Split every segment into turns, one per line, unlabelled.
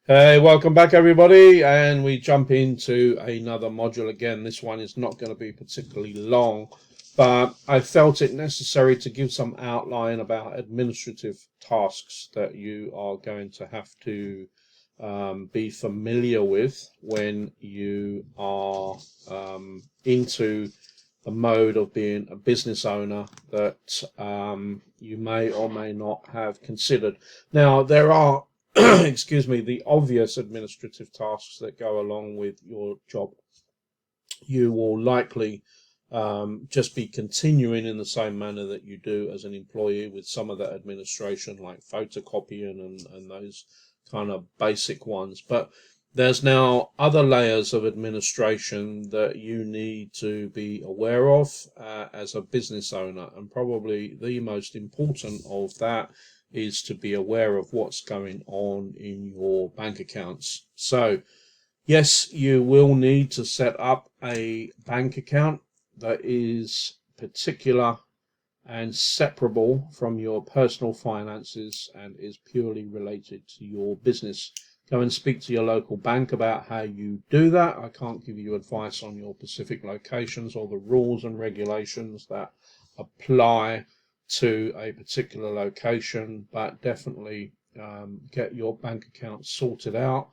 Hey, welcome back everybody, and we jump into another module again. This one is not going to be particularly long, but I felt it necessary to give some outline about administrative tasks that you are going to have to be familiar with when you are into the mode of being a business owner that you may or may not have considered. Now, there are excuse me, the obvious administrative tasks that go along with your job. You will likely just be continuing in the same manner that you do as an employee with some of that administration, like photocopying and those kind of basic ones. But there's now other layers of administration that you need to be aware of as a business owner, and probably the most important of that is to be aware of what's going on in your bank accounts. So, yes, you will need to set up a bank account that is particular and separable from your personal finances and is purely related to your business. Go and speak to your local bank about how you do that. I can't give you advice on your specific locations or the rules and regulations that apply to a particular location, but definitely get your bank account sorted out.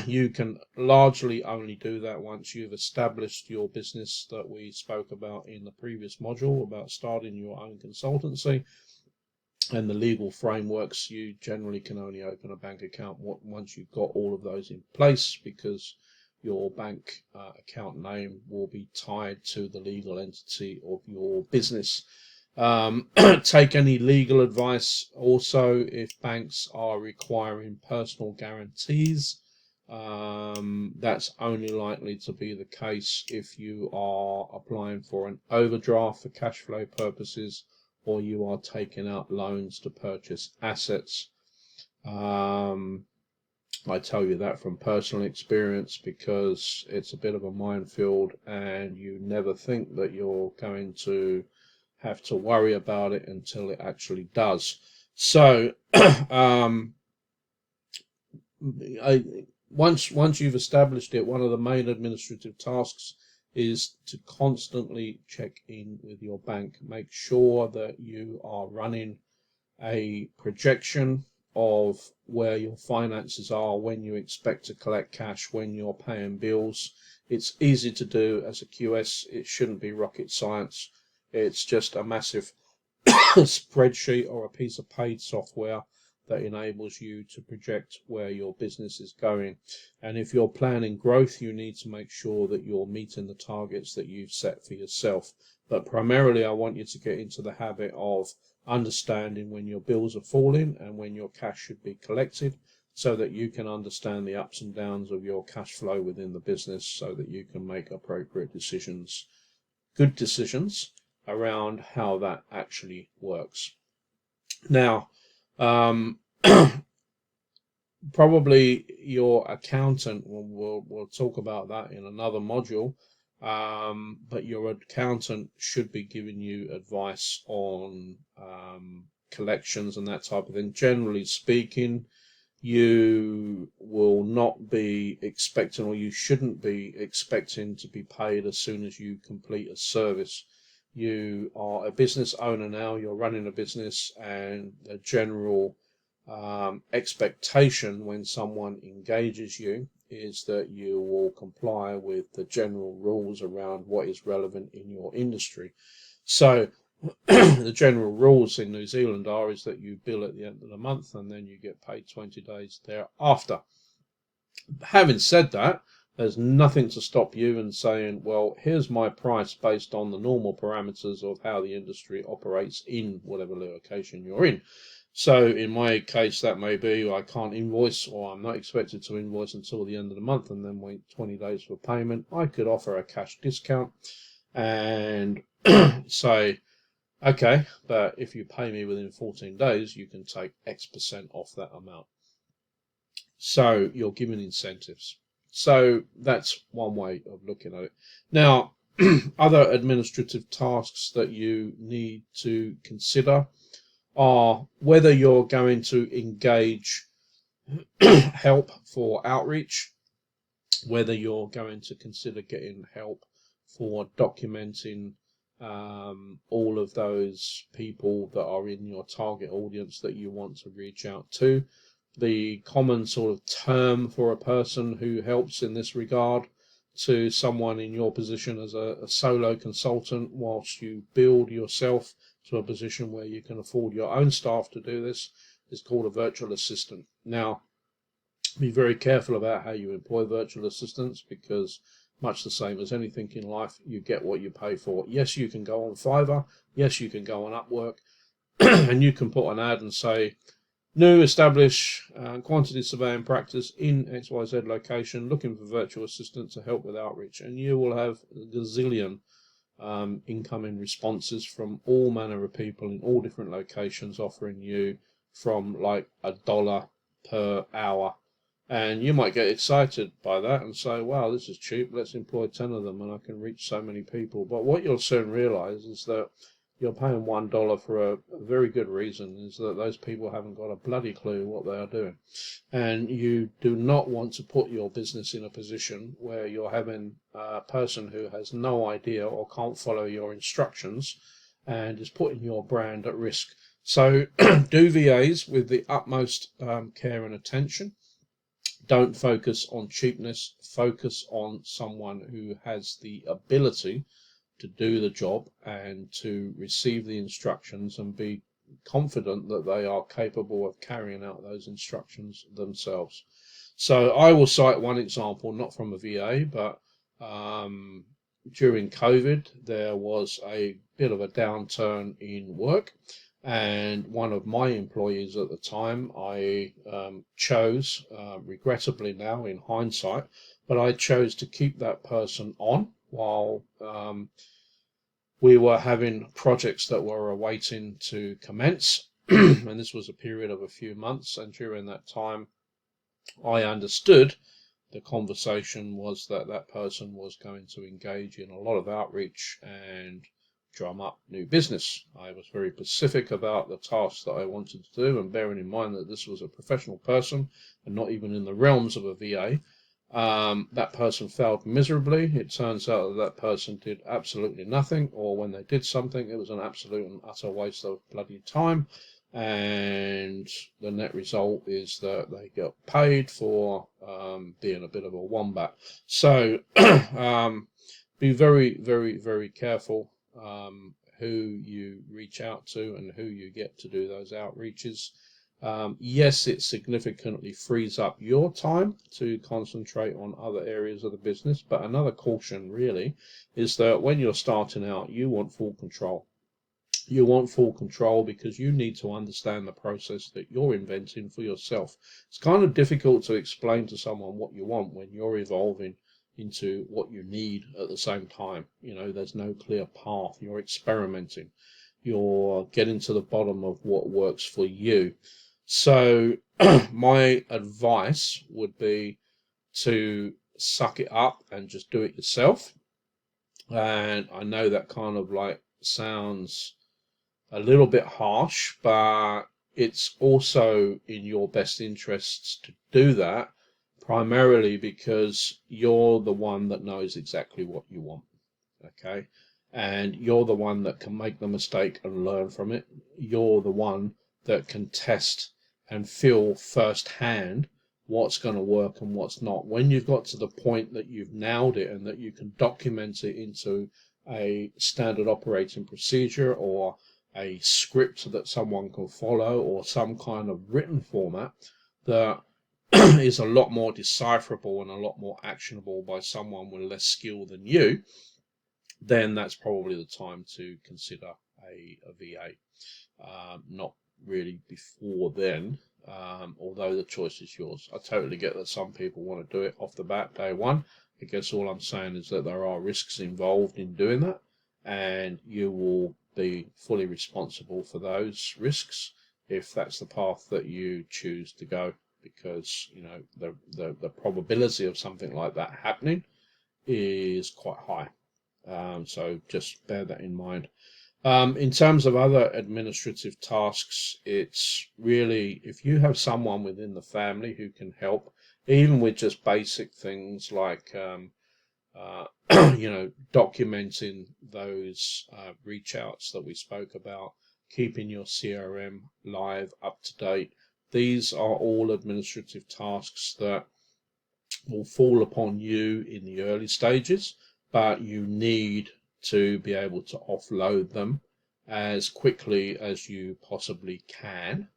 You can largely only do that once you've established your business that we spoke about in the previous module about starting your own consultancy and the legal frameworks. You generally can only open a bank account once you've got all of those in place, because your bank account name will be tied to the legal entity of your business. Take any legal advice also if banks are requiring personal guarantees. That's only likely to be the case if you are applying for an overdraft for cash flow purposes, or you are taking out loans to purchase assets. I tell you that from personal experience because it's a bit of a minefield, and you never think that you're going to have to worry about it until it actually does. So, once you've established it, one of the main administrative tasks is to constantly check in with your bank. Make sure that you are running a projection of where your finances are, when you expect to collect cash, when you're paying bills. It's easy to do as a QS. It shouldn't be rocket science. It's just a massive spreadsheet or a piece of paid software that enables you to project where your business is going. And if you're planning growth, you need to make sure that you're meeting the targets that you've set for yourself. But primarily, I want you to get into the habit of understanding when your bills are falling and when your cash should be collected, so that you can understand the ups and downs of your cash flow within the business, so that you can make appropriate decisions, good decisions, around how that actually works. Now, probably your accountant, we'll talk about that in another module, but your accountant should be giving you advice on collections and that type of thing. Generally speaking, you will not be expecting, or you shouldn't be expecting, to be paid as soon as you complete a service. You are a business owner now, you're running a business, and the general expectation when someone engages you is that you will comply with the general rules around what is relevant in your industry. So the general rules in New Zealand is that you bill at the end of the month and then you get paid 20 days thereafter. Having said that, there's nothing to stop you in saying, well, here's my price based on the normal parameters of how the industry operates in whatever location you're in. So in my case, that may be I can't invoice, or I'm not expected to invoice until the end of the month and then wait 20 days for payment. I could offer a cash discount and say, okay, but if you pay me within 14 days, you can take X% off that amount. So you're given incentives. So that's one way of looking at it. Now, other administrative tasks that you need to consider are whether you're going to engage help for outreach, whether you're going to consider getting help for documenting all of those people that are in your target audience that you want to reach out to. The common sort of term for a person who helps in this regard to someone in your position as a solo consultant, whilst you build yourself to a position where you can afford your own staff to do this, is called a virtual assistant. Now, be very careful about how you employ virtual assistants, because much the same as anything in life, you get what you pay for. Yes, you can go on Fiverr. Yes, you can go on Upwork and you can put an ad and say, new establish quantity surveying practice in XYZ location, looking for virtual assistants to help with outreach. And you will have a gazillion incoming responses from all manner of people in all different locations, offering you from like $1 per hour. And you might get excited by that and say, wow, this is cheap, let's employ 10 of them and I can reach so many people. But what you'll soon realize is that you're paying $1 for a very good reason, is that those people haven't got a bloody clue what they are doing. And you do not want to put your business in a position where you're having a person who has no idea or can't follow your instructions and is putting your brand at risk. So do VAs with the utmost care and attention. Don't focus on cheapness, focus on someone who has the ability to do the job and to receive the instructions and be confident that they are capable of carrying out those instructions themselves. So I will cite one example, not from a VA, but during COVID, there was a bit of a downturn in work. And one of my employees at the time, I chose, regrettably now in hindsight, but I chose to keep that person on while we were having projects that were awaiting to commence. And this was a period of a few months. And during that time, I understood the conversation was that that person was going to engage in a lot of outreach and drum up new business. I was very specific about the tasks that I wanted to do, and bearing in mind that this was a professional person and not even in the realms of a VA, that person failed miserably. It turns out that that person did absolutely nothing, or when they did something, it was an absolute and utter waste of bloody time. And the net result is that they got paid for being a bit of a wombat. So be very, very, very careful who you reach out to and who you get to do those outreaches. Yes, it significantly frees up your time to concentrate on other areas of the business, but another caution really is that when you're starting out, you want full control. You want full control because you need to understand the process that you're inventing for yourself. It's kind of difficult to explain to someone what you want when you're evolving into what you need at the same time. You know, there's no clear path. You're experimenting. You're getting to the bottom of what works for you. So my advice would be to suck it up and just do it yourself. And I know that kind of like sounds a little bit harsh, but it's also in your best interests to do that, primarily because you're the one that knows exactly what you want, okay? And you're the one that can make the mistake and learn from it. You're the one that can test and feel firsthand what's going to work and what's not. When you've got to the point that you've nailed it and that you can document it into a standard operating procedure or a script that someone can follow or some kind of written format that is a lot more decipherable and a lot more actionable by someone with less skill than you, then that's probably the time to consider a VA. Not really before then, although the choice is yours. I totally get that some people want to do it off the bat, day one. I guess all I'm saying is that there are risks involved in doing that, and you will be fully responsible for those risks if that's the path that you choose to go, because you know the probability of something like that happening is quite high. So just bear that in mind. In terms of other administrative tasks, it's really if you have someone within the family who can help, even with just basic things like uh, documenting those reach outs that we spoke about, keeping your CRM live, up to date. These are all administrative tasks that will fall upon you in the early stages, but you need to be able to offload them as quickly as you possibly can,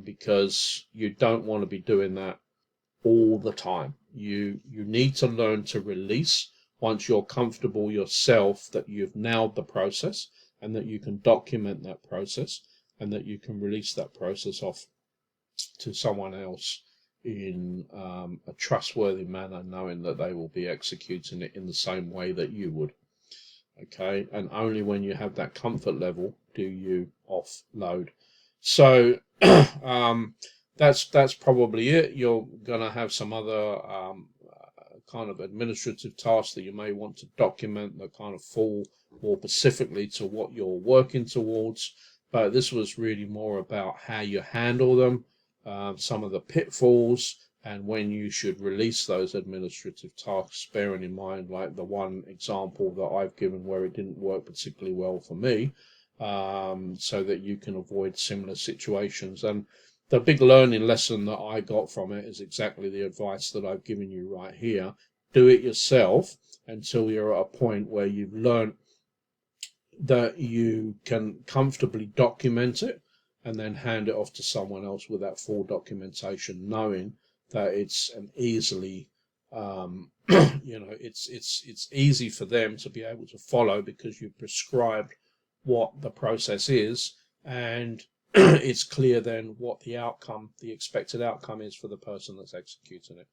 because you don't want to be doing that all the time. You need to learn to release once you're comfortable yourself that you've nailed the process and that you can document that process and that you can release that process off to someone else in a trustworthy manner, knowing that they will be executing it in the same way that you would. Okay, and only when you have that comfort level do you offload. So that's probably it. You're gonna have some other kind of administrative tasks that you may want to document that kind of fall more specifically to what you're working towards. But this was really more about how you handle them, some of the pitfalls, and when you should release those administrative tasks, bearing in mind like the one example that I've given where it didn't work particularly well for me, so that you can avoid similar situations. And the big learning lesson that I got from it is exactly the advice that I've given you right here. Do it yourself until you're at a point where you've learned that you can comfortably document it and then hand it off to someone else with that full documentation, knowing that it's an easily it's easy for them to be able to follow because you've prescribed what the process is, and it's clear then what the expected outcome is for the person that's executing it.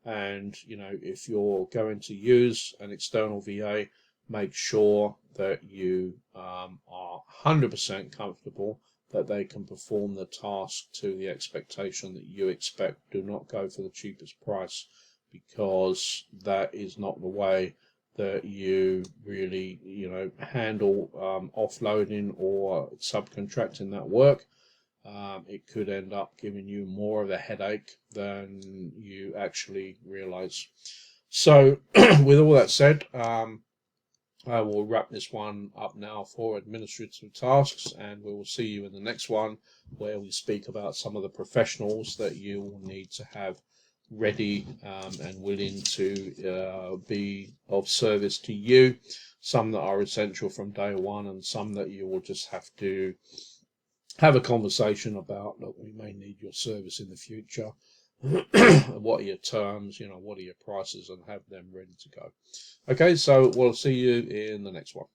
And if you're going to use an external VA, make sure that you are 100% comfortable that they can perform the task to the expectation that you expect. Do not go for the cheapest price, because that is not the way that you really handle offloading or subcontracting that work. It could end up giving you more of a headache than you actually realize. So with all that said, I will wrap this one up now for administrative tasks, and we will see you in the next one where we speak about some of the professionals that you will need to have ready and willing to be of service to you. Some that are essential from day one, and some that you will just have to have a conversation about. Look, we may need your service in the future. What are your terms? What are your prices, and have them ready to go. Okay, so we'll see you in the next one.